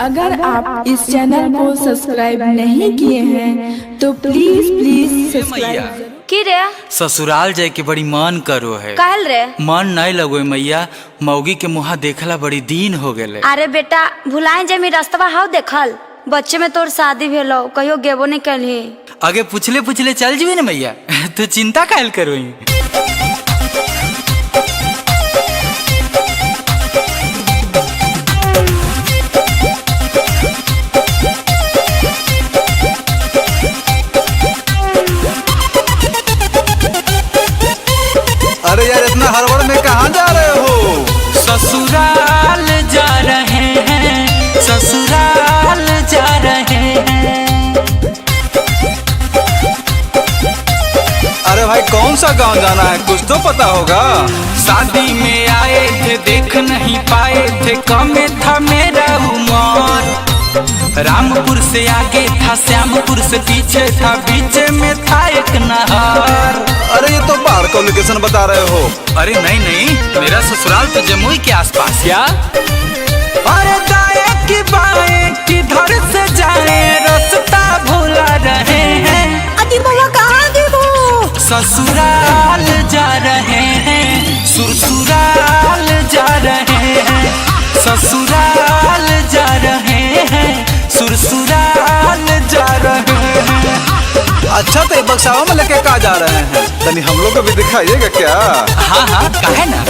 अगर आप इस चैनल को सब्सक्राइब नहीं किए हैं तो प्लीज सब्सक्राइब। की रे ससुराल जाए के बड़ी मन करो है। कहल रे मन नहीं लगो मैया, मौगी के मुहा देखला बड़ी दिन हो गए। अरे बेटा भुलाए जमी रास्तवा हाउ देखल, बच्चे में तोर शादी भेलो कहियो गेबो नहीं कलही। आगे पुछले चल जीवे ना मैया, तो चिंता काहे करो। अरे यार इतना हड़बड़ में कहाँ जा रहे हो? ससुराल जा रहे हैं, ससुराल जा रहे हैं। अरे भाई कौन सा गांव जाना है, कुछ तो पता होगा। शादी में आए थे देख नहीं पाए थे, कम था मेरा उम्र। रामपुर से आगे था, श्यामपुर से पीछे था, बीच में था एक नहर। अरे ये तो बाहर का लोकेशन बता रहे हो। अरे नहीं, मेरा ससुराल तो जमुई के आसपास। क्या? अरे दाएं की बाएं किधर से जाए, रास्ता भुला रहे हैं। अदी बाबा कहाँ देबो? ससुराल जा रहे हैं, ससुराल जा रहे हैं, ससुराल जा रहे हैं, ससुराल जा रहे हैं। अच्छा तो बक्सावा में लेके कहाँ जा रहे हैं, तनी हम लोग को भी दिखाइएगा क्या? हाँ काहे ना।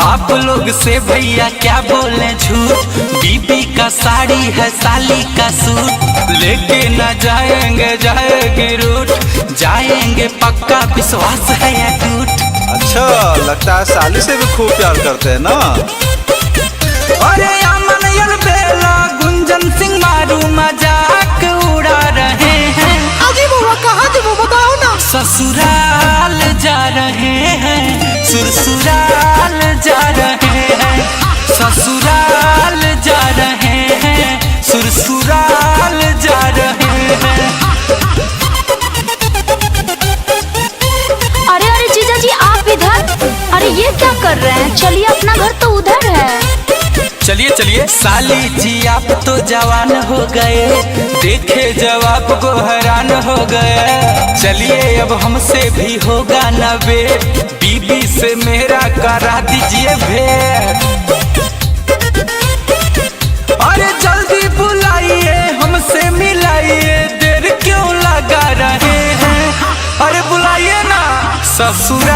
आप लोग से भैया क्या बोले झूठ, बीबी का साड़ी है साली का सूट, लेके न जाएंगे रूट, जाएंगे पक्का विश्वास है या टूट। अच्छा लगता है साली से भी खूब प्यार करते हैं ना। अरे अमन यल बेला गुंजन सिंह मारू मजाक उड़ा रहे हैं। अदी बाबा कहाँ देबो बताओ ना। ससुराल जा रहे हैं, ससुराल जा रहे हैं, ससुराल जा रहे हैं, ससुराल जा रहे हैं। अरे जीजा जी आप इधर, अरे ये क्या कर रहे हैं? चलिए अपना घर तो उधर है। चलिए साली जी आप तो जवान हो गए, देखे जवाब को हैरान हो गए। चलिए अब हमसे भी होगा न भेंट, बीबी से मेरा करा दीजिए भेंट। अरे जल्दी बुलाइए हमसे मिलाइए, देर क्यों लगा रहे हैं, अरे बुलाइए ना। ससुराल